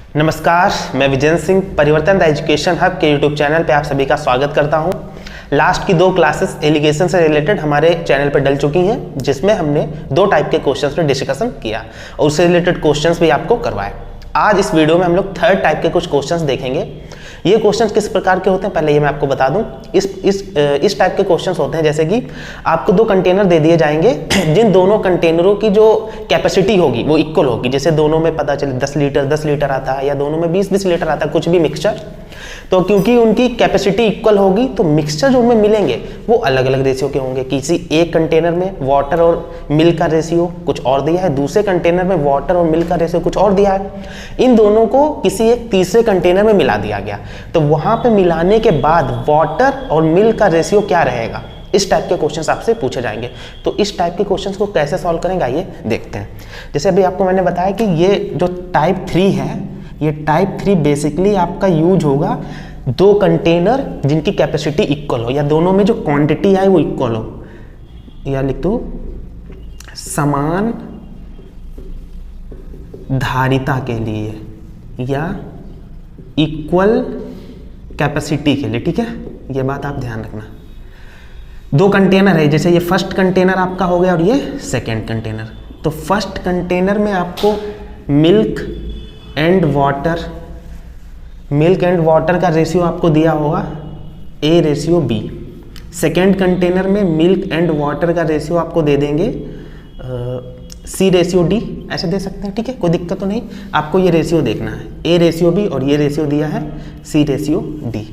नमस्कार, मैं विजेंद्र सिंह परिवर्तन द एजुकेशन हब के यूट्यूब चैनल पे आप सभी का स्वागत करता हूं। लास्ट की 2 क्लासेस एलिगेशन से रिलेटेड हमारे चैनल पर डल चुकी हैं, जिसमें हमने 2 टाइप के क्वेश्चंस पर डिस्कशन किया और उससे रिलेटेड क्वेश्चंस भी आपको करवाए। आज इस वीडियो में हम लोग 3rd टाइप के कुछ क्वेश्चंस देखेंगे। ये क्वेश्चंस किस प्रकार के होते हैं पहले ये मैं आपको बता दूं। इस टाइप के क्वेश्चंस होते हैं जैसे कि आपको 2 कंटेनर दे दिए जाएंगे, जिन दोनों कंटेनरों की जो कैपेसिटी होगी वो इक्वल होगी। जैसे दोनों में पता चले 10 लीटर आता है या दोनों में 20 लीटर आता है, कुछ भी मिक्सचर। तो क्योंकि उनकी कैपेसिटी इक्वल होगी तो मिक्सचर जो उनमें मिलेंगे वो अलग अलग रेशियो के होंगे। किसी एक कंटेनर में वाटर और मिल्क का रेशियो कुछ और दिया है, दूसरे कंटेनर में वाटर और मिल्क का रेशियो कुछ और दिया है। इन दोनों को किसी एक तीसरे कंटेनर में मिला दिया गया, तो वहां पे मिलाने के बाद वाटर और मिल्क का रेशियो क्या रहेगा, इस टाइप के क्वेश्चंस आपसे पूछे जाएंगे। तो इस टाइप के क्वेश्चंस को कैसे सॉल्व करेंगे आइए देखते हैं। जैसे अभी आपको मैंने बताया कि ये जो टाइप 3 है, ये टाइप 3 बेसिकली आपका यूज होगा 2 कंटेनर जिनकी कैपेसिटी इक्वल हो या दोनों में जो क्वांटिटी है वो इक्वल हो, या लिख दो समान धारिता के लिए या इक्वल कैपेसिटी के लिए। ठीक है, ये बात आप ध्यान रखना। 2 कंटेनर है, जैसे ये फर्स्ट कंटेनर आपका हो गया और ये सेकेंड कंटेनर। तो फर्स्ट कंटेनर में आपको मिल्क एंड वाटर का रेशियो आपको दिया होगा A/B। सेकेंड कंटेनर में मिल्क एंड वाटर का रेशियो आपको दे देंगे C/D, ऐसे दे सकते हैं। ठीक है, कोई दिक्कत तो नहीं। आपको ये रेशियो देखना है A/B और ये रेशियो दिया है C/D।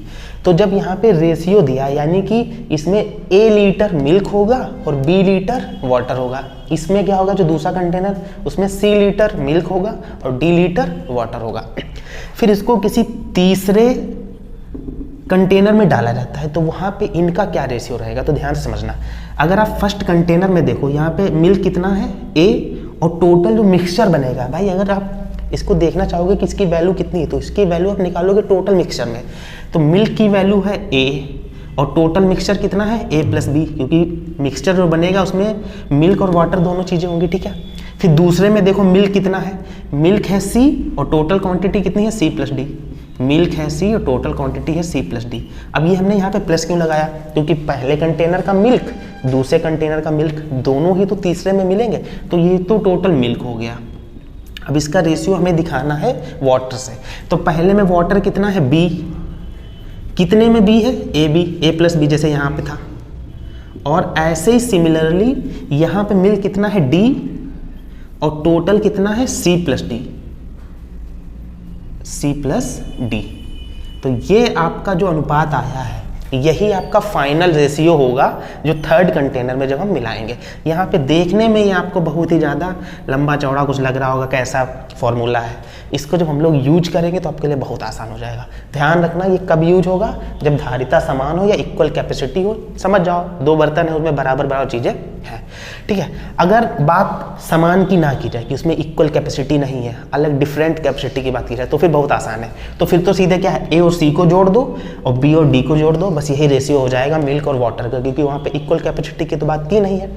तो जब यहाँ पे रेशियो दिया यानी कि इसमें A लीटर मिल्क होगा और B लीटर वाटर होगा। इसमें क्या होगा, जो दूसरा कंटेनर उसमें C लीटर मिल्क होगा और D लीटर वाटर होगा। फिर इसको किसी तीसरे कंटेनर में डाला जाता है, तो वहाँ पे इनका क्या रेशियो रहेगा, तो ध्यान से समझना। अगर आप फर्स्ट कंटेनर में देखो, यहाँ पे मिल्क कितना है A और टोटल जो मिक्सचर बनेगा, भाई अगर आप इसको देखना चाहोगे कि इसकी वैल्यू कितनी है तो इसकी वैल्यू आप निकालोगे टोटल मिक्सचर में। तो मिल्क की वैल्यू है A और टोटल मिक्सचर कितना है A+B, क्योंकि मिक्सचर जो बनेगा उसमें मिल्क और वाटर दोनों चीज़ें होंगी। ठीक है, फिर दूसरे में देखो मिल्क कितना है, मिल्क है C और टोटल क्वांटिटी कितनी है C+D। मिल्क है C और टोटल क्वांटिटी है C+D। अब ये हमने यहाँ पे प्लस क्यों लगाया, क्योंकि पहले कंटेनर का मिल्क दूसरे कंटेनर का मिल्क दोनों ही तो तीसरे में मिलेंगे, तो ये तो टोटल मिल्क हो गया। अब इसका रेशियो हमें दिखाना है वाटर से। तो पहले में वाटर कितना है B, कितने में B है A+B जैसे यहाँ पे था। और ऐसे ही सिमिलरली यहाँ पे मिल्क कितना है D और टोटल कितना है C+D। तो ये आपका जो अनुपात आया है यही आपका फाइनल रेशियो होगा जो 3rd कंटेनर में जब हम मिलाएंगे। यहाँ पे देखने में ही आपको बहुत ही ज़्यादा लंबा चौड़ा कुछ लग रहा होगा कैसा फॉर्मूला है, इसको जब हम लोग यूज करेंगे तो आपके लिए बहुत आसान हो जाएगा। ध्यान रखना ये कब यूज होगा, जब धारिता समान हो या इक्वल कैपेसिटी हो। समझ जाओ 2 बर्तन है उसमें बराबर चीज़ें हैं। ठीक है, अगर बात समान की ना की जाए कि उसमें इक्वल कैपेसिटी नहीं है, अलग डिफरेंट कैपेसिटी की बात की जाए, तो फिर बहुत आसान है। तो फिर तो सीधे क्या है, A और C को जोड़ दो और B और D को जोड़ दो, बस यही रेशियो हो जाएगा मिल्क और वाटर का, क्योंकि वहाँ पे इक्वल कैपेसिटी की तो बात की नहीं है।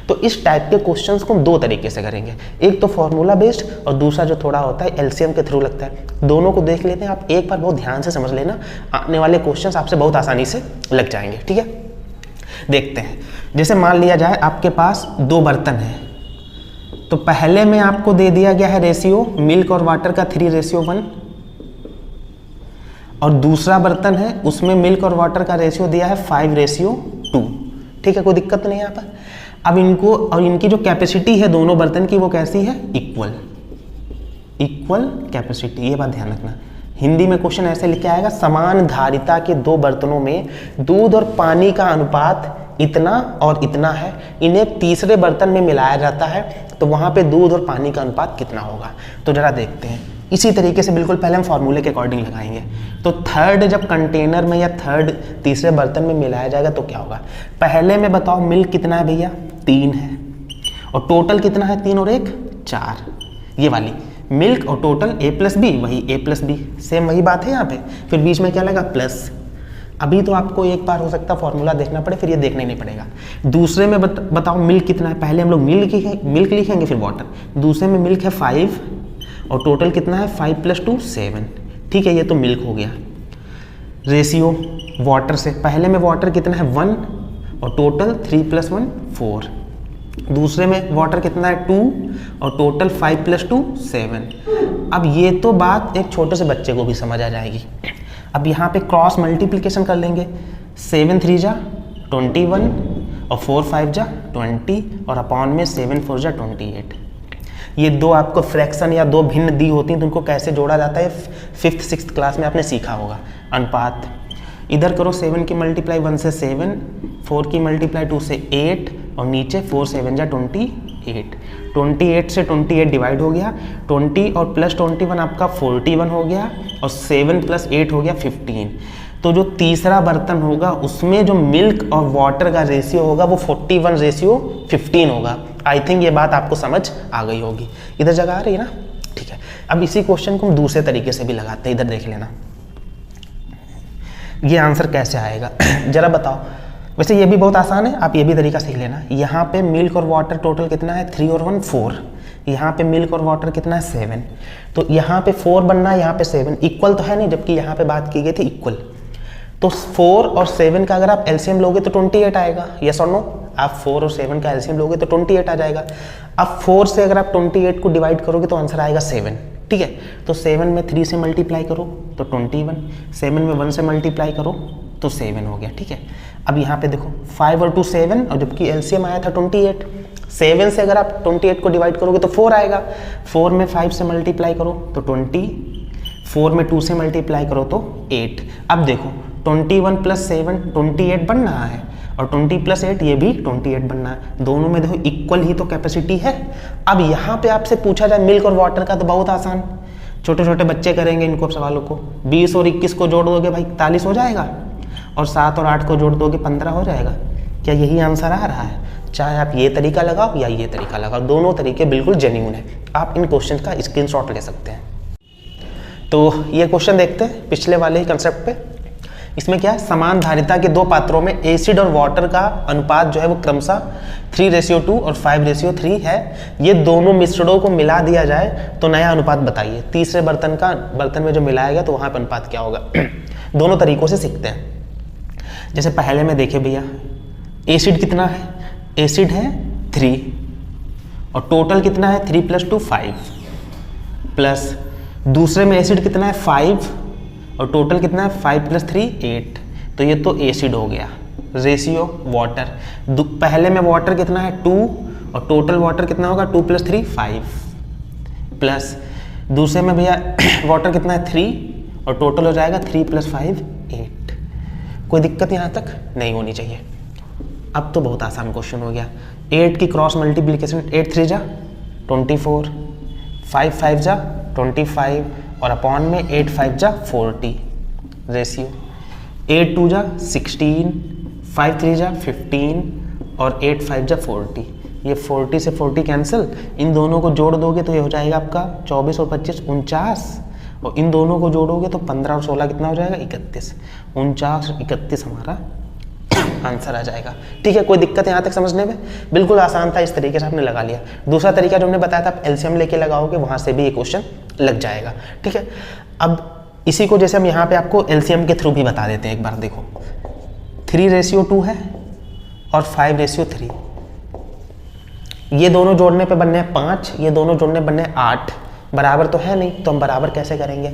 तो इस टाइप के क्वेश्चंस को हम 2 तरीके से करेंगे, एक तो फॉर्मूला बेस्ड और दूसरा जो थोड़ा होता है LCM के थ्रू लगता है। दोनों को देख लेते हैं, आप एक बार बहुत ध्यान से समझ लेना, आने वाले क्वेश्चंस आपसे बहुत आसानी से लग जाएंगे। ठीक है, देखते हैं। जैसे मान लिया जाए आपके पास 2 बर्तन है, तो पहले में आपको दे दिया गया है रेशियो मिल्क और वाटर का 3:1 और दूसरा बर्तन है उसमें मिल्क और वाटर का रेशियो दिया है 5:2। ठीक है, कोई दिक्कत नहीं है यहाँ पर। अब इनको और इनकी जो कैपेसिटी है दोनों बर्तन की वो कैसी है, इक्वल कैपेसिटी। ये बात ध्यान रखना। हिंदी में क्वेश्चन ऐसे लिख के आएगा, समान धारिता के 2 बर्तनों में दूध और पानी का अनुपात इतना और इतना है, इन्हें तीसरे बर्तन में मिलाया जाता है, तो वहां पे दूध और पानी का अनुपात कितना होगा। तो जरा देखते हैं। इसी तरीके से बिल्कुल पहले हम फॉर्मूले के अकॉर्डिंग लगाएंगे। तो 3rd जब कंटेनर में या 3rd तीसरे बर्तन में मिलाया जाएगा तो क्या होगा। पहले में बताओ मिल्क कितना है भैया, 3 है और टोटल कितना है, 3 और 1 4। ये वाली मिल्क और टोटल A+B, वही A+B, सेम वही बात है यहाँ पे। फिर बीच में क्या लगा, प्लस। अभी तो आपको एक बार हो सकता है फॉर्मूला देखना पड़े, फिर ये देखना ही नहीं पड़ेगा। दूसरे में बताओ मिल्क कितना है, पहले हम लोग मिल्क लिखेंगे फिर वाटर। दूसरे में मिल्क है 5 और टोटल कितना है 5 + 2 7। ठीक है, ये तो मिल्क हो गया। रेशियो वाटर से, पहले में वाटर कितना है 1 और टोटल 3 + 1 4। दूसरे में वाटर कितना है 2 और टोटल 5 + 2 7। अब ये तो बात एक छोटे से बच्चे को भी समझ आ जाएगी। अब यहाँ पे क्रॉस मल्टीप्लिकेशन कर लेंगे। 7 3 जा 21 और 4 5 जा 20 और अपॉन में 7 4 जा 28। ये दो आपको फ्रैक्शन या दो भिन्न दी होती हैं तो उनको कैसे जोड़ा जाता है 5th 6th क्लास में आपने सीखा होगा। अनुपात इधर करो, 7 की मल्टीप्लाई 1 से 7, 4 की मल्टीप्लाई 2 से 8 और नीचे 4 7 जा 28। 28 से 28 डिवाइड हो गया, 20 और प्लस 21 आपका 41 हो गया और 7 + 8 हो गया 15। तो जो तीसरा बर्तन होगा उसमें जो मिल्क और वाटर का रेशियो होगा वो 41:15 होगा। आई थिंक ये बात आपको समझ आ गई होगी। इधर जगह आ रही है ना? ठीक है, अब इसी क्वेश्चन को हम दूसरे तरीके से भी लगाते हैं। इधर देख लेना ये आंसर कैसे आएगा जरा बताओ। वैसे ये भी बहुत आसान है, आप ये भी तरीका सीख लेना। यहाँ पे मिल्क और वाटर टोटल कितना है 3 और 1 4। यहाँ पे मिल्क और वाटर कितना है 7। तो यहाँ पे 4 बनना है, यहाँ पे 7। इक्वल तो है नहीं, जबकि यहाँ पे बात की गई थी इक्वल। तो 4 और 7 का अगर आप एलसीएम लोगे तो 28 आएगा। यस और नो? आप 4 और 7 का एलसीएम लोगे तो 28 आ जाएगा। अब 4 से अगर आप 28 को डिवाइड करोगे तो आंसर आएगा 7। ठीक है, तो 7 में 3 से मल्टीप्लाई करो तो 21, 7 में 1 से मल्टीप्लाई करो तो 7 हो गया। ठीक है, अब यहाँ पे देखो 5 और 2 7 और जबकि एलसीएम आया था 28। 7 से अगर आप 28 को डिवाइड करोगे तो 4 आएगा। 4 में 5 से मल्टीप्लाई करो तो 20, 4 में 2 से मल्टीप्लाई करो तो 8। अब देखो 21 + 7 28 बन रहा है और 20 + 8 ये भी 28 बनना है। दोनों में देखो इक्वल ही तो कैपेसिटी है। अब यहाँ पे आपसे पूछा जाए मिल्क और वाटर का तो बहुत आसान, छोटे छोटे बच्चे करेंगे इनको सवालों को। 20 और 21 को जोड़ दोगे भाई 41 हो जाएगा और 7 और 8 को जोड़ दोगे 15 हो जाएगा। क्या यही आंसर आ रहा है? चाहे आप ये तरीका लगाओ या ये तरीका लगाओ, दोनों तरीके बिल्कुल जेन्युइन है। आप इन क्वेश्चन का स्क्रीनशॉट ले सकते हैं। तो ये क्वेश्चन देखते हैं पिछले वाले ही कंसेप्ट पे। इसमें क्या है, समान धारिता के दो पात्रों में एसिड और वाटर का अनुपात जो है वो क्रमशः 3:2 और 5:3 है। ये दोनों मिश्रणों को मिला दिया जाए तो नया अनुपात बताइए। तीसरे बर्तन में जो मिलाया गया तो वहाँ पर अनुपात क्या होगा। दोनों तरीकों से सीखते हैं। जैसे पहले में देखे भैया, एसिड कितना है? एसिड है 3 और टोटल कितना है 3 + 2 5 प्लस दूसरे में एसिड कितना है 5 और टोटल कितना है 5 + 3 8। तो ये तो एसिड हो गया। रेशियो वाटर, पहले में वाटर कितना है 2 और टोटल वाटर कितना होगा 2 + 3 5 प्लस दूसरे में भैया वाटर कितना है 3 और टोटल हो जाएगा 3 + 5 8। कोई दिक्कत यहाँ तक नहीं होनी चाहिए। अब तो बहुत आसान क्वेश्चन हो गया। 8 की क्रॉस मल्टीप्लिकेशन, 8 3 जा 24, 5 5 जा 25 और अपॉन में 8 5 जा 40। रेशियो 8 2 जा 16, 5 3 जा 15 और 8 5 जा 40। ये 40 से 40 कैंसिल, इन दोनों को जोड़ दोगे तो ये हो जाएगा आपका 24 और 25 49 और इन दोनों को जोड़ोगे तो 15 और 16 कितना हो जाएगा 31। 49 और 31 हमारा आंसर आ जाएगा। ठीक है, कोई दिक्कत यहाँ तक समझने में? बिल्कुल आसान था, इस तरीके से आपने लगा लिया। दूसरा तरीका जो हमने बताया था, आप एलसीएम लेके लगाओगे, वहाँ से भी ये क्वेश्चन लग जाएगा। ठीक है, अब इसी को जैसे हम यहाँ पे आपको एलसीएम के थ्रू भी बता देते हैं। एक बार देखो 3:2 है और 5:3। ये दोनों जोड़ने पे बनने हैं 5, ये दोनों जोड़ने बनने हैं 8। बराबर तो है नहीं, तो हम बराबर कैसे करेंगे?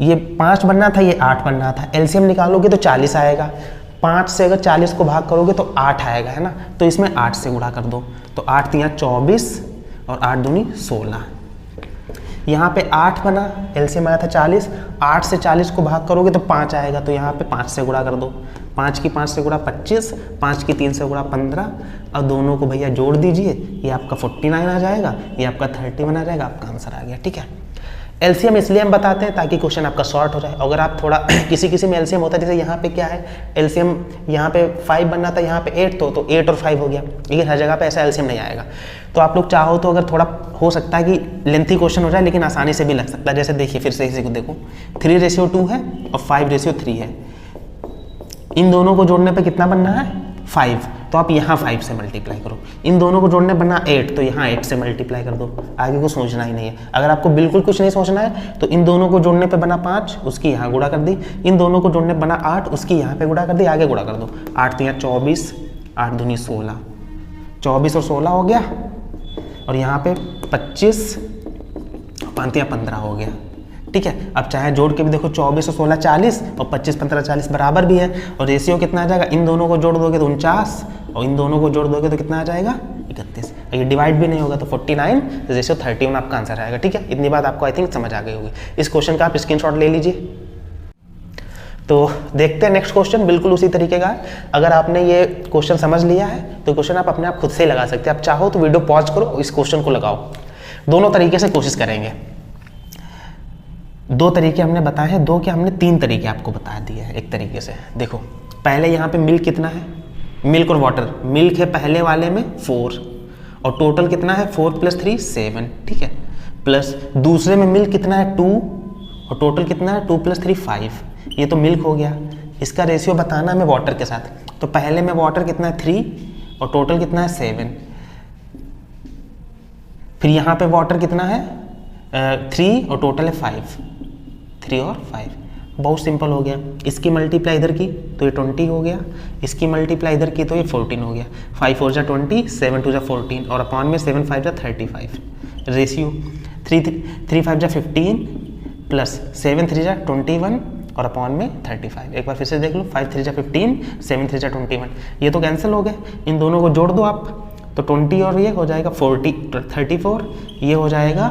ये 5 बनना था, ये 8 बनना था। एलसीएम निकालोगे तो 40 आएगा। 5 से अगर 40 को भाग करोगे तो 8 आएगा, है ना? तो इसमें 8 से गुणा कर दो तो 8 3 24 और 8 दूनी 16। यहाँ पे 8 बना, एलसीएम आया था 40। 8 से 40 को भाग करोगे तो 5 आएगा, तो यहाँ पे 5 से गुणा कर दो। 5 की 5 से गुणा 25, 5 की 3 से गुणा 15 और दोनों को भैया जोड़ दीजिए। ये आपका 49 आ जाएगा, ये आपका 31 आ जाएगा। आपका आंसर आ गया। ठीक है, एलसीएम इसलिए हम बताते हैं ताकि क्वेश्चन आपका शॉर्ट हो जाए। अगर आप थोड़ा किसी में एलसीएम होता है, जैसे यहाँ पे क्या है, एलसीएम यहाँ पे 5 बनना था, यहाँ पे 8 तो 8 और 5 हो गया, लेकिन हर जगह पे ऐसा एलसीएम नहीं आएगा। तो आप लोग चाहो तो अगर थोड़ा हो सकता है कि लेंथी क्वेश्चन हो जाए, लेकिन आसानी से भी लग सकता है। जैसे देखिए फिर से इसी को देखो, 3:2 है और 5:3 है। इन दोनों को जोड़ने पर कितना बनना है 5। तो आप यहाँ 5 से मल्टीप्लाई करो। इन दोनों को जोड़ने बना 8, तो यहाँ 8 से मल्टीप्लाई कर दो। आगे को सोचना ही नहीं है। अगर आपको बिल्कुल कुछ नहीं सोचना है तो इन दोनों को जोड़ने पे बना 5, उसकी यहाँ गुणा कर दी। इन दोनों को जोड़ने बना 8, उसकी यहाँ पे गुणा कर दी। आगे गुणा कर दो। 8 यहाँ 24, 8 दूनी 16, 24 और 16 हो गया। और यहाँ पे 25, 5 यहाँ 15 हो गया। ठीक है, अब चाहे जोड़ के भी देखो 24 और 16 40 और 25 15 40 बराबर भी है। और रेशियो कितना आ जाएगा, इन दोनों को जोड़ दोगे तो 49 और इन दोनों को जोड़ दोगे तो कितना आ जाएगा 31। और ये डिवाइड भी नहीं होगा तो 49, रेशियो 31 आपका आंसर आएगा। ठीक है, इतनी बात आपको आई थिंक समझ आ गई होगी। इस क्वेश्चन का आप स्क्रीनशॉट ले लीजिए। तो देखते हैं नेक्स्ट क्वेश्चन, बिल्कुल उसी तरीके का है। अगर आपने ये क्वेश्चन समझ लिया है तो क्वेश्चन आप अपने आप खुद से ही लगा सकते हैं। आप चाहो तो वीडियो पॉज करो, इस क्वेश्चन को लगाओ। दोनों तरीके से कोशिश करेंगे। 2 तरीके हमने बताए हैं, 2 के हमने 3 तरीके आपको बता दिए हैं एक तरीके से। देखो पहले यहाँ पे मिल्क कितना है, मिल्क और वाटर। मिल्क है पहले वाले में 4 और टोटल कितना है 4 + 3 7। ठीक है, प्लस दूसरे में मिल्क कितना है 2 और टोटल कितना है 2 + 3 5। ये तो मिल्क हो गया। इसका रेशियो बताना है हमें वाटर के साथ। तो पहले में वाटर कितना है 3 और टोटल कितना है 7। फिर यहाँ पे वाटर कितना है 3 और टोटल है 5, 3 और 5। बहुत सिंपल हो गया। इसकी मल्टीप्लाई इधर की तो ये 20 हो गया, इसकी मल्टीप्लाई इधर की तो ये 14 हो गया। 5 4 जा 20, 7 2 जा 14 और अपॉन में 7 5 जा 35। रेशियो 3 5 जा 15 प्लस 7 3 जा 21 और अपॉन में 35। एक बार फिर से देख लो, 5 3 जा 15, 7 3 जा 21। ये तो कैंसिल हो गए। इन दोनों को जोड़ दो आप तो 20 और ये हो जाएगा 34, ये हो जाएगा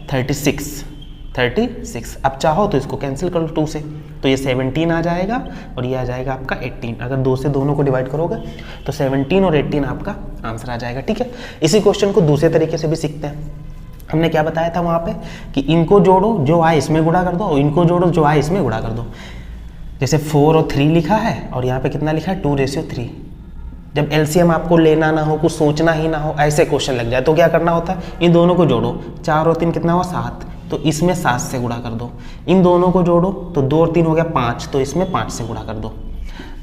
36। अब चाहो तो इसको कैंसिल कर लो 2 से, तो ये 17 आ जाएगा और ये आ जाएगा आपका 18। अगर 2 से दोनों को डिवाइड करोगे तो 17 और 18 आपका आंसर आ जाएगा। ठीक है, इसी क्वेश्चन को दूसरे तरीके से भी सीखते हैं। हमने क्या बताया था वहाँ पे कि इनको जोड़ो, जो आए इसमें गुणा कर दो, और इनको जोड़ो, जो आए इसमें गुणा कर दो। जैसे 4 और 3 लिखा है और यहाँ पे कितना लिखा है 2:3। जब एलसीएम आपको लेना ना हो, कुछ सोचना ही ना हो, ऐसे क्वेश्चन लग जाए तो क्या करना होता है, इन दोनों को जोड़ो। 4 और 3 कितना हुआ 7, तो इसमें 7 से गुणा कर दो। इन दोनों को जोड़ो तो 2 और 3 हो गया 5, तो इसमें 5 से गुणा कर दो।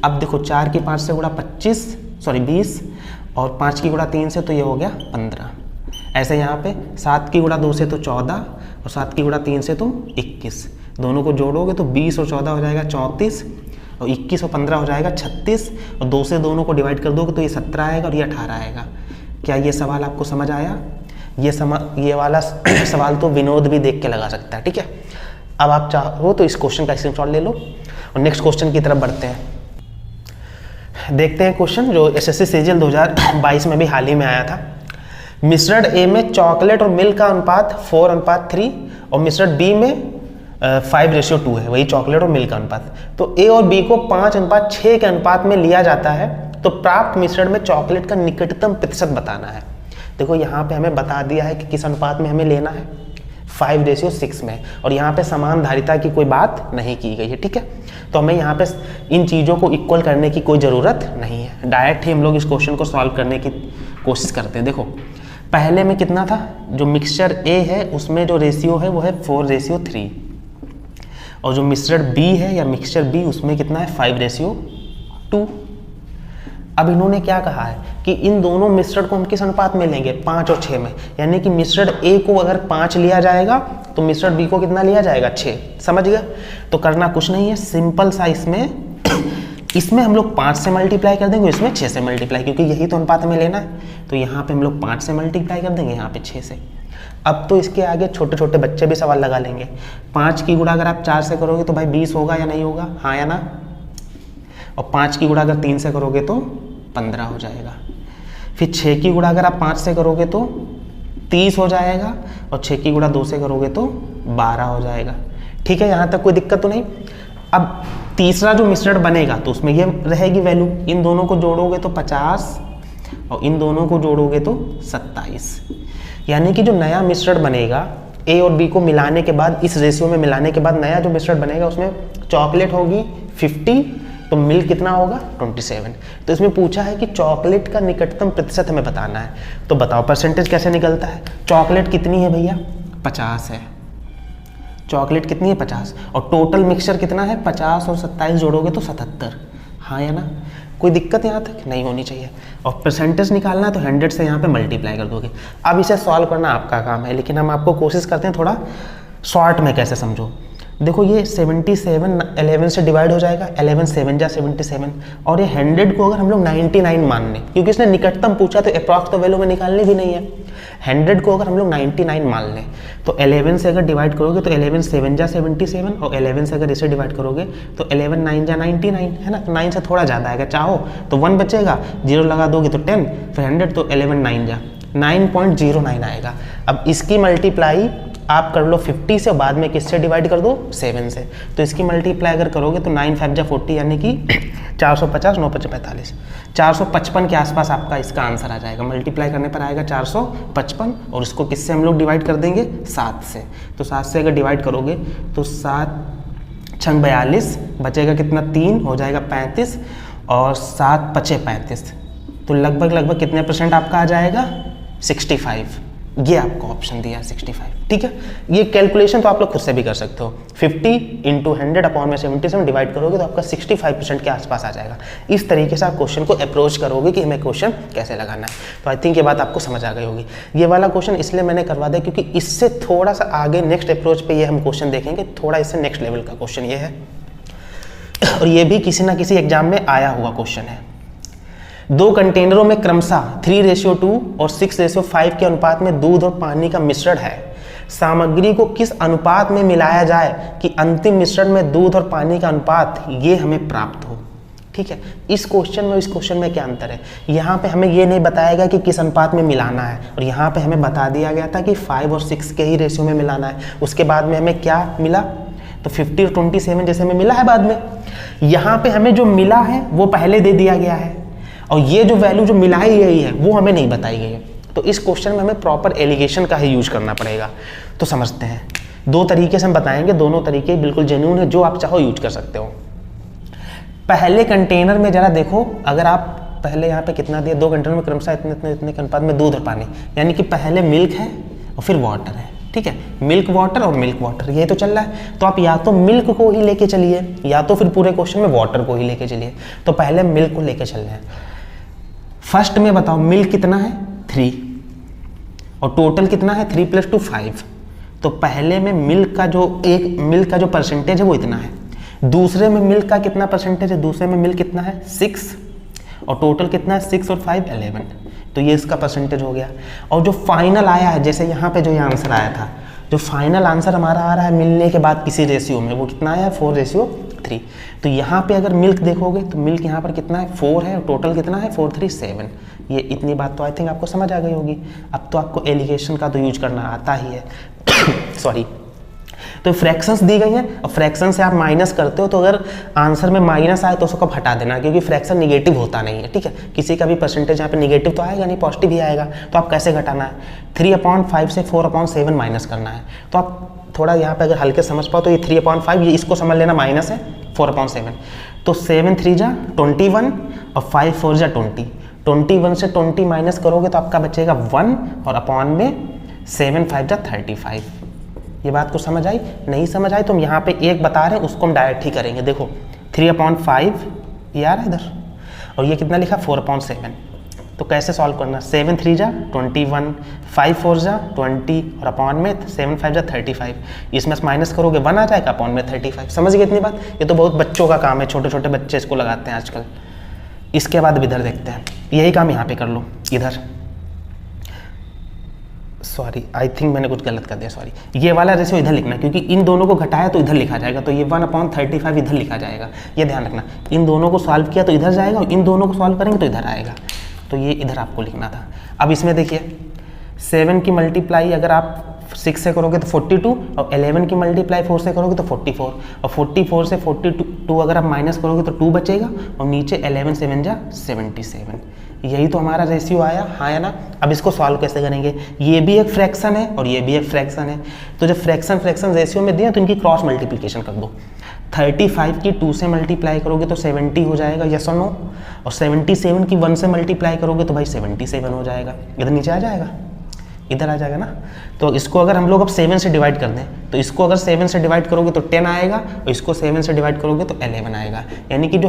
अब देखो 4 की 5 से गुणा 20 और 5 की गुणा 3 से तो ये हो गया 15। ऐसे यहाँ पे 7 की गुणा 2 से तो 14 और 7 की गुणा 3 से तो 21। दोनों को जोड़ोगे तो 20 और 14 हो जाएगा 34 और 21 और 15 हो जाएगा 36 और 2 से दोनों को डिवाइड कर दोगे तो ये 17 आएगा और ये 18 आएगा। क्या ये सवाल आपको समझ आया? ये वाला सवाल तो विनोद भी देख के लगा सकता है। ठीक है, अब आप चाहो तो इस क्वेश्चन का स्क्रीनशॉट ले लो और नेक्स्ट क्वेश्चन की तरफ बढ़ते हैं। देखते हैं क्वेश्चन जो एसएससी सीजीएल 2022 में भी हाल ही में आया था। मिश्रण ए में चॉकलेट और मिल्क का अनुपात 4:3 और मिश्रण बी में 5:2 है, वही चॉकलेट और मिल्क का अनुपात। तो ए और बी को 5:6 के अनुपात में लिया जाता है, तो प्राप्त मिश्रण में चॉकलेट का निकटतम प्रतिशत बताना है। देखो यहाँ पे हमें बता दिया है कि किस अनुपात में हमें लेना है, 5:6 में, और यहाँ पे समान धारिता की कोई बात नहीं की गई है। ठीक है, तो हमें यहाँ पे इन चीज़ों को इक्वल करने की कोई ज़रूरत नहीं है, डायरेक्ट ही हम लोग इस क्वेश्चन को सॉल्व करने की कोशिश करते हैं। देखो पहले में कितना था, जो मिक्सचर ए है उसमें जो रेशियो है वो है 4:3 और जो मिश्रण बी है या मिक्सचर बी उसमें कितना है 5:2। अब इन्होंने क्या कहा है कि इन दोनों मिश्रण को हम किस अनुपात में लेंगे, 5 और 6 में। यानी कि मिश्रण ए को अगर 5 लिया जाएगा तो मिश्रण बी को कितना लिया जाएगा 6। समझ गया? तो करना कुछ नहीं है, सिंपल सा इसमें हम लोग 5 से मल्टीप्लाई कर देंगे, इसमें 6 से मल्टीप्लाई, क्योंकि यही तो अनुपात हमें लेना है। तो यहाँ पे हम लोग 5 से मल्टीप्लाई कर देंगे, यहाँ पे 6 से। अब तो इसके आगे छोटे छोटे बच्चे भी सवाल लगा लेंगे। 5 की गुणा अगर आप 4 से करोगे तो भाई 20 होगा या नहीं होगा, हाँ या ना? और 5 की गुणा अगर 3 से करोगे तो 15 हो जाएगा। फिर 6 की गुणा अगर आप 5 से करोगे तो 30 हो जाएगा और 6 की गुणा 2 से करोगे तो 12 हो जाएगा। ठीक है, यहाँ तक कोई दिक्कत तो नहीं। अब तीसरा जो मिश्रण बनेगा तो उसमें ये रहेगी वैल्यू, इन दोनों को जोड़ोगे तो 50 और इन दोनों को जोड़ोगे तो 27। यानी कि जो नया मिश्रण बनेगा ए और बी को मिलाने के बाद, इस रेशियो में मिलाने के बाद नया जो मिश्रण बनेगा उसमें चॉकलेट होगी 50 तो मिल्क कितना होगा 27। तो इसमें पूछा है कि चॉकलेट का निकटतम प्रतिशत हमें बताना है। तो बताओ परसेंटेज कैसे निकलता है। चॉकलेट कितनी है भैया 50 है, चॉकलेट कितनी है 50 और टोटल मिक्सचर कितना है 50 और 27 जोड़ोगे तो 77, हाँ या ना? कोई दिक्कत यहाँ तक नहीं होनी चाहिए। और परसेंटेज निकालना है तो 100 से यहाँ पे मल्टीप्लाई कर दोगे। अब इसे सॉल्व करना आपका काम है, लेकिन हम आपको कोशिश करते हैं थोड़ा शॉर्ट में कैसे समझो। देखो ये 77 11 से डिवाइड हो जाएगा, 11 7 जा 77, और ये 100 को अगर हम लोग 99 मान लें, क्योंकि इसने निकटतम पूछा तो अप्रॉक्स तो वैल्यू में निकालनी भी नहीं है। 100 को अगर हम लोग 99 मान लें तो 11 से अगर डिवाइड करोगे तो 11 7 जा 77, और 11 से अगर इसे डिवाइड करोगे तो 11 9 जा 99, है ना। 9 से थोड़ा ज़्यादा आएगा, चाहो तो 1 बचेगा, 0 लगा दोगे तो 10, फिर 100 तो 11 9 जा 9.09 आएगा। अब इसकी मल्टीप्लाई आप कर लो 50 से, बाद में किससे डिवाइड कर दो 7 से। तो इसकी मल्टीप्लाई अगर करोगे तो 9 5 जा 40 यानी कि 450, 9 5 45, 455 के आसपास आपका इसका आंसर आ जाएगा। मल्टीप्लाई करने पर आएगा 455, और इसको किससे हम लोग डिवाइड कर देंगे 7 से। तो 7 से अगर डिवाइड करोगे तो 7 6 42, बचेगा कितना 3, हो जाएगा 35, और 7 5 35, तो लगभग कितने परसेंट आपका आ जाएगा 65। ये आपको ऑप्शन दिया 65, ठीक है। ये कैलकुलेशन तो आप लोग खुद से भी कर सकते हो। 50 × 100 अपॉन में 77 डिवाइड करोगे तो आपका 65% के आसपास आ जाएगा। इस तरीके से आप क्वेश्चन को अप्रोच करोगे कि हमें क्वेश्चन कैसे लगाना है। तो आई थिंक ये बात आपको समझ आ गई होगी। ये वाला क्वेश्चन इसलिए मैंने करवा दिया क्योंकि इससे थोड़ा सा आगे नेक्स्ट अप्रोच पे ये हम क्वेश्चन देखेंगे, थोड़ा इससे नेक्स्ट लेवल का क्वेश्चन ये है, और ये भी किसी ना किसी एग्जाम में आया हुआ क्वेश्चन है। 2 कंटेनरों में क्रमशः 3:2 और 6:5 के अनुपात में दूध और पानी का मिश्रण है। सामग्री को किस अनुपात में मिलाया जाए कि अंतिम मिश्रण में दूध और पानी का अनुपात ये हमें प्राप्त हो। ठीक है, इस क्वेश्चन में इस क्वेश्चन में क्या अंतर है? यहाँ पे हमें ये नहीं बताएगा कि किस अनुपात में मिलाना है, और यहाँ पे हमें बता दिया गया था कि 5 और 6 के ही रेशियो में मिलाना है। उसके बाद में हमें क्या मिला, तो 50 और 27 जैसे हमें मिला है बाद में। यहाँ पे हमें जो मिला है वो पहले दे दिया गया है, और ये जो वैल्यू जो मिलाई गई है वो हमें नहीं बताई गई है। तो इस क्वेश्चन में हमें प्रॉपर एलिगेशन का ही यूज करना पड़ेगा। तो समझते हैं, 2 तरीके से हम बताएंगे, दोनों तरीके बिल्कुल जेन्युइन है, जो आप चाहो यूज कर सकते हो। पहले कंटेनर में जरा देखो, अगर आप पहले यहाँ पे कितना दिया, 2 कंटेनर में क्रमशः इतने इतने इतने के अनुपात में दूध और पानी, यानी कि पहले मिल्क है और फिर वाटर है। ठीक है, मिल्क वाटर और मिल्क वाटर, ये तो चल रहा है। तो आप या तो मिल्क को ही लेके चलिए, या तो फिर पूरे क्वेश्चन में वाटर को ही लेके चलिए। तो पहले मिल्क को लेके चल रहे हैं। फर्स्ट में बताओ मिल्क कितना है 3, और टोटल कितना है 3 + 2 5। तो पहले में मिल्क का जो परसेंटेज है वो इतना है। दूसरे में मिल्क का कितना परसेंटेज है, दूसरे में मिल्क कितना है 6, और टोटल कितना है 6 और 5 11। तो ये इसका परसेंटेज हो गया। और जो फाइनल आया है, जैसे यहाँ पे जो ये आंसर आया था, जो फाइनल आंसर हमारा आ रहा है मिलने के बाद किसी रेशियो में, वो कितना आया 4:3। तो यहाँ पे अगर मिल्क देखोगे तो मिल्क यहाँ पर कितना है 4 है, और टोटल कितना है 4 3 7। ये इतनी बात तो आई थिंक आपको समझ आ गई होगी। अब तो आपको एलिगेशन का तो यूज करना आता ही है सॉरी। तो फ्रैक्शंस दी गई हैं, और फ्रैक्शन से आप माइनस करते हो, तो अगर आंसर में माइनस आए तो उसको हटा देना, क्योंकि फ्रैक्शन निगेटिव होता नहीं है। ठीक है, किसी का भी परसेंटेज यहाँ पे निगेटिव तो आएगा नहीं, पॉजिटिव ही आएगा। तो आप कैसे घटाना है, 3/5 से 4/7 माइनस करना है। तो आप थोड़ा यहाँ पे अगर हल्के समझ पाओ तो ये 3/5, ये इसको समझ लेना माइनस है 4/7। तो 7 3 जा 21, और 5 4 जा 20। 21 से 20 माइनस करोगे तो आपका बचेगा 1, और अपॉन में 7 5 जा 35। ये बात को समझ आई? नहीं समझ आई तो हम यहाँ पे एक बता रहे हैं, उसको हम डायरेक्ट ही करेंगे। देखो 3/5 ये आ रहा है इधर, और ये कितना लिखा 4/7। तो कैसे सॉल्व करना, 7 3 जा 21, 5 4 जा 20, और अपॉन में 7 5 जा 35। इसमें से माइनस करोगे 1 आ जाएगा, अपॉन में 35। समझ गए इतनी बात? ये तो बहुत बच्चों का काम है, छोटे छोटे बच्चे इसको लगाते हैं आजकल। इसके बाद इधर देखते हैं, यही काम यहाँ पे कर लो। इधर सॉरी, आई थिंक मैंने कुछ गलत कर दिया, सॉरी। ये वाला रेशियो इधर लिखना, क्योंकि इन दोनों को घटाया तो इधर लिखा जाएगा, तो ये 1/35 इधर लिखा जाएगा। ये ध्यान रखना, इन दोनों को सॉल्व किया तो इधर जाएगा, और इन दोनों को सॉल्व करेंगे तो इधर आएगा। तो ये इधर आपको लिखना था। अब इसमें देखिए 7 की मल्टीप्लाई अगर आप 6 से करोगे तो 42, और 11 की मल्टीप्लाई 4 से करोगे तो 44, और 44 से 42 अगर आप माइनस करोगे तो 2 बचेगा, और नीचे 11 7 जा 77। यही तो हमारा रेशियो आया, हाँ या ना? अब इसको सॉल्व कैसे करेंगे, ये भी एक फ्रैक्शन है और ये भी एक फ्रैक्शन है। तो जब फ्रैक्शन रेशियो में दिया तो इनकी क्रॉस मल्टीप्लिकेशन कर दो। 35 की 2 से मल्टीप्लाई करोगे तो 70 हो जाएगा, यस और नो? और 77 की 1 से मल्टीप्लाई करोगे तो भाई 77 हो जाएगा। इधर नीचे आ जाएगा, इधर आ जाएगा ना? तो इसको अगर हम लोग अब 7 से डिवाइड कर दें तो इसको अगर 7 से डिवाइड करोगे तो 10 आएगा और इसको 7 से डिवाइड करोगे तो 11 आएगा। यानी कि जो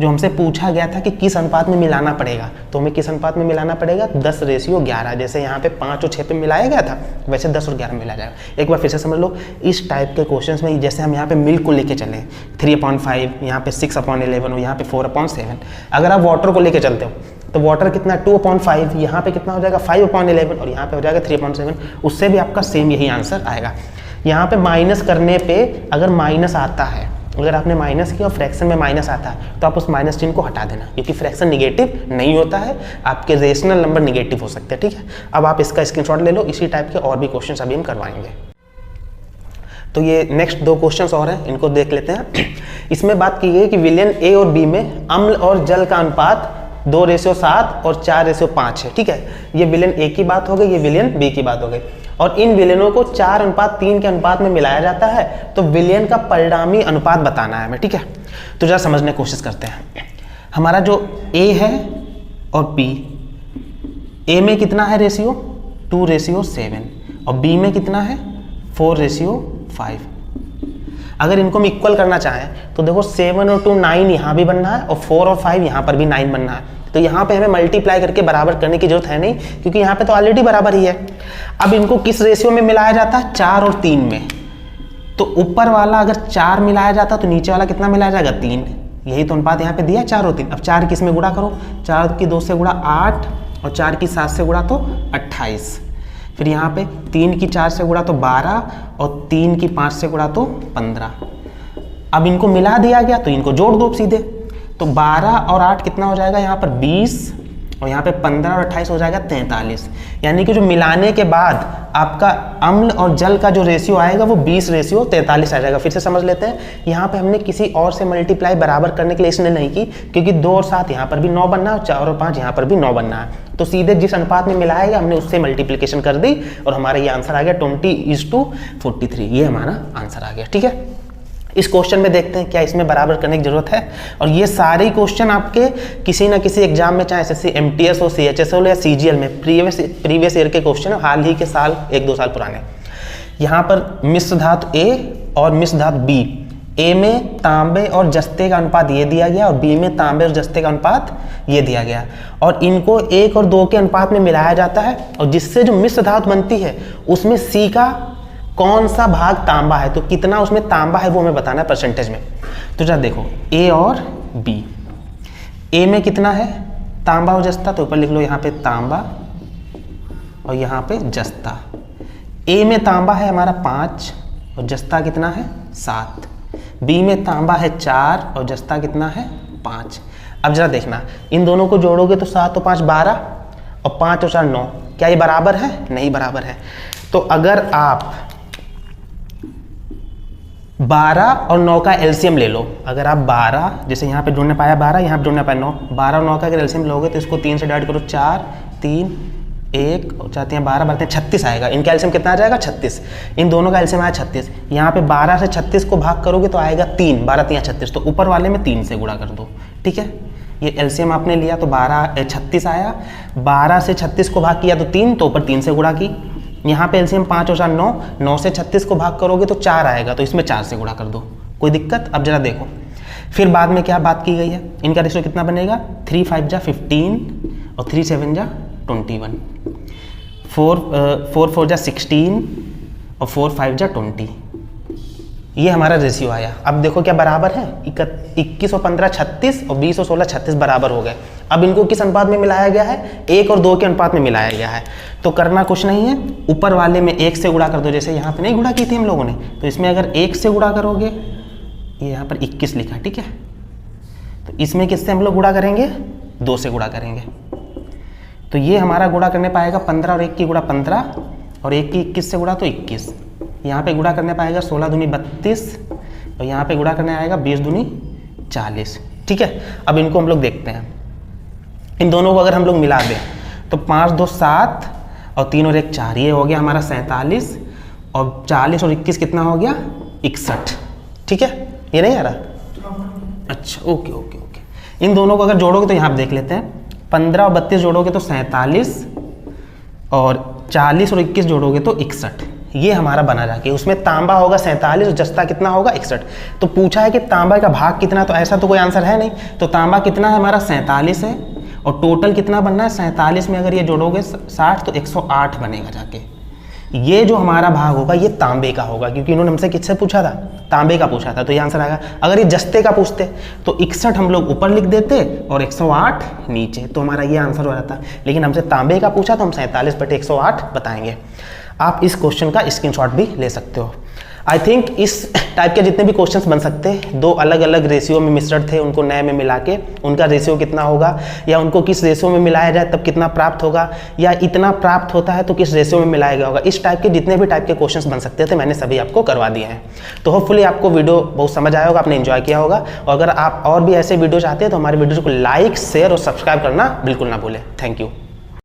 हमसे पूछा गया था कि किस अनुपात में मिलाना पड़ेगा, तो हमें किस अनुपात में मिलाना पड़ेगा 10:11। जैसे यहाँ पे 5 और 6 पे मिलाया गया था वैसे 10 और 11 में मिलाया जाएगा। एक बार फिर से समझ लो, इस टाइप के क्वेश्चन में जैसे हम यहाँ पे मिल्क को लेके चले 3/5, यहाँ पे 6/11 और यहाँ पे 4/7। अगर आप वाटर को लेके चलते हो तो वाटर कितना 2/5, यहाँ पे कितना हो जाएगा 5/11 और यहाँ पे हो जाएगा 3/7। उससे भी आपका सेम यही आंसर आएगा। यहाँ पे माइनस करने पे अगर माइनस आता है, अगर आपने माइनस किया और फ्रैक्शन में माइनस आता है तो आप उस माइनस चिन्ह को हटा देना, क्योंकि फ्रैक्शन निगेटिव नहीं होता है, आपके रेशनल नंबर निगेटिव हो सकते हैं। ठीक है, अब आप इसका स्क्रीनशॉट ले लो। इसी टाइप के और भी क्वेश्चन अभी हम करवाएंगे। तो ये नेक्स्ट 2 क्वेश्चंस और हैं, इनको देख लेते हैं। इसमें बात की गई कि विलयन ए और बी में अम्ल और जल का अनुपात 2:7 और 4:5 है। ठीक है, ये विलयन ए की बात हो गई, ये विलयन बी की बात हो गई। और इन विलयनों को 4:3 के अनुपात में मिलाया जाता है, तो विलयन का परिणामी अनुपात बताना है हमें। ठीक है, तो जरा समझने की कोशिश करते हैं। हमारा जो ए है और बी, ए में कितना है रेशियो 2:7 और बी में कितना है 4:5। अगर इनको हम इक्वल करना चाहें तो देखो 7 और 2 9 यहाँ भी बनना है और 4 और 5 यहाँ पर भी 9 बनना है। तो यहाँ पे हमें मल्टीप्लाई करके बराबर करने की जरूरत है नहीं, क्योंकि यहाँ पे तो ऑलरेडी बराबर ही है। अब इनको किस रेशियो में मिलाया जाता है 4 और 3 में। तो ऊपर वाला अगर 4 मिलाया जाता तो नीचे वाला कितना मिलाया जाएगा 3। यही तो अनुपात यहाँ पे दिया 4 और 3। अब 4 किस में गुणा करो, 4 की 2 से गुणा 8 और 4 की 7 से गुणा तो 28। फिर यहाँ पे 3 की 4 से गुणा तो 12 और 3 की 5 से गुणा तो 15। अब इनको मिला दिया गया तो इनको जोड़ दो सीधे, तो 12 और 8 कितना हो जाएगा यहाँ पर 20 और यहाँ पे 15 और 28 हो जाएगा 43। यानी कि जो मिलाने के बाद आपका अम्ल और जल का जो रेशियो आएगा वो 20:43 आ जाएगा। फिर से समझ लेते हैं, यहाँ पे हमने किसी और से मल्टीप्लाई बराबर करने के लिए इसने नहीं की, क्योंकि 2 और 7 यहाँ पर भी 9 बनना है और 4 और 5 यहाँ पर भी 9 बनना है। तो सीधे जिस अनुपात में मिलाएगा हमने उससे मल्टीप्लीकेशन कर दी और हमारा ये आंसर आ गया 20:43। ये हमारा आंसर आ गया। ठीक है, इस क्वेश्चन में देखते हैं क्या इसमें बराबर करने की जरूरत है। और ये सारे क्वेश्चन आपके किसी ना किसी एग्जाम में, चाहे एसएससी एमटीएस हो, सीएचएस हो या सीजीएल में, प्रीवियस ईयर के क्वेश्चन है, हाल ही के साल 1-2 साल पुराने। यहाँ पर मिश्र धातु ए और मिश्र धातु बी, ए में तांबे और जस्ते का अनुपात ये दिया गया और बी में तांबे और जस्ते का अनुपात ये दिया गया, और इनको 1 और 2 के अनुपात में मिलाया जाता है। और जिससे जो मिश्र धातु बनती है उसमें सी का कौन सा भाग तांबा है, तो कितना उसमें तांबा है वो हमें बताना है परसेंटेज में। तो जरा देखो ए और बी, ए में कितना है तांबा और जस्ता, तो ऊपर लिख लो यहाँ पे तांबा और यहाँ पे जस्ता। ए में तांबा है हमारा 5 और जस्ता कितना है 7। बी में तांबा है 4 और जस्ता कितना है 5। अब जरा देखना, इन दोनों को जोड़ोगे तो 7 और 5 12 और 5 और 4 9। क्या ये बराबर है? नहीं बराबर है। तो अगर आप 12 और 9 का एलसीएम ले लो, अगर आप 12 जैसे यहाँ पे जोड़ने पाया 12, यहाँ पे जोड़ने पाया 9, 12 और 9 का अगर एलसीएम लोगे तो इसको 3 से डिवाइड करो, 4 3 1 और 4 3 12 बढ़ते हैं 36 आएगा। इनका एलसीएम कितना आ जाएगा 36। इन दोनों का एलसीएम आया 36। यहाँ पे 12 से 36 को भाग करोगे तो आएगा 3, 12 3 36, तो ऊपर वाले में 3 से गुणा कर दो। ठीक है, ये एलसीएम आपने लिया तो 36 आया। 12 से 36 को भाग किया तो 3, तो ऊपर 3 से गुणा की। यहाँ पे एलसीएम 5 और 4 9, 9 से 36 को भाग करोगे तो 4 आएगा, तो इसमें 4 से गुणा कर दो। कोई दिक्कत? अब जरा देखो फिर बाद में क्या बात की गई है, इनका रेशियो कितना बनेगा 3 5 जा 15 और 3 7 जा 21, 4 4 जा 16 और 4 5 जा 20। ये हमारा रेशियो आया। अब देखो क्या बराबर है, 21 और 15 36 और 20 और 16 36 बराबर हो गए। अब इनको किस अनुपात में मिलाया गया है? 1 और 2 के अनुपात में मिलाया गया है। तो करना कुछ नहीं है, ऊपर वाले में 1 से गुणा कर दो, जैसे यहाँ पे नहीं गुणा की थी हम लोगों ने, तो इसमें अगर 1 से गुणा करोगे, ये यहाँ पर 21 लिखा, ठीक है, तो इसमें किससे हम लोग गुणा करेंगे? 2 से गुणा करेंगे। तो ये हमारा गुणा करने पाएगा 15 और 1 की गुणा 15 और 1 की 21 से गुणा तो 21। यहाँ पे गुणा करने पाएगा 16 दूनी 32 और यहाँ पे गुणा करने आएगा 20 दूनी 40। ठीक है, अब इनको हम लोग देखते हैं। इन दोनों को अगर हम लोग मिला दें तो 5 2 7 और 3 और 1 4, ये हो गया हमारा 47 और 40 और 21 कितना हो गया 61। ठीक है, ये नहीं आ रहा? अच्छा ओके ओके ओके। इन दोनों को अगर जोड़ोगे तो यहाँ पे देख लेते हैं, 15 और 32 जोड़ोगे तो 47 और 40 और 21 जोड़ोगे तो 61, ये हमारा बना जाके। उसमें तांबा होगा 47 और जस्ता कितना होगा 61। तो पूछा है कि तांबा का भाग कितना, तो ऐसा तो कोई आंसर है नहीं। तो तांबा कितना है हमारा 47 है, और टोटल कितना बनना है 47 में अगर ये जोड़ोगे 60 तो 108 बनेगा जाके। ये जो हमारा भाग होगा ये तांबे का होगा, क्योंकि इन्होंने हमसे किससे पूछा था, तांबे का पूछा था, तो ये आंसर आएगा। अगर ये जस्ते का पूछते तो 61 हम लोग ऊपर लिख देते और 108 नीचे, तो हमारा ये आंसर हो जाता। लेकिन हमसे तांबे का पूछा तो हम 47/108 बताएंगे। आप इस क्वेश्चन का स्क्रीनशॉट भी ले सकते हो। आई थिंक इस टाइप के जितने भी क्वेश्चंस बन सकते हैं, 2 अलग अलग रेशियो में मिश्रण थे, उनको नए में मिला के उनका रेशियो कितना होगा, या उनको किस रेशियो में मिलाया जाए तब कितना प्राप्त होगा, या इतना प्राप्त होता है तो किस रेशियो में मिलाया गया होगा, इस टाइप के जितने भी टाइप के क्वेश्चंस बन सकते थे मैंने सभी आपको करवा दिए हैं। तो होपफुली आपको वीडियो बहुत समझ आया होगा, आपने एंजॉय किया होगा। और अगर आप और भी ऐसे वीडियो चाहते हैं तो हमारे वीडियो को लाइक, शेयर और सब्सक्राइब करना बिल्कुल ना भूलें। Thank you.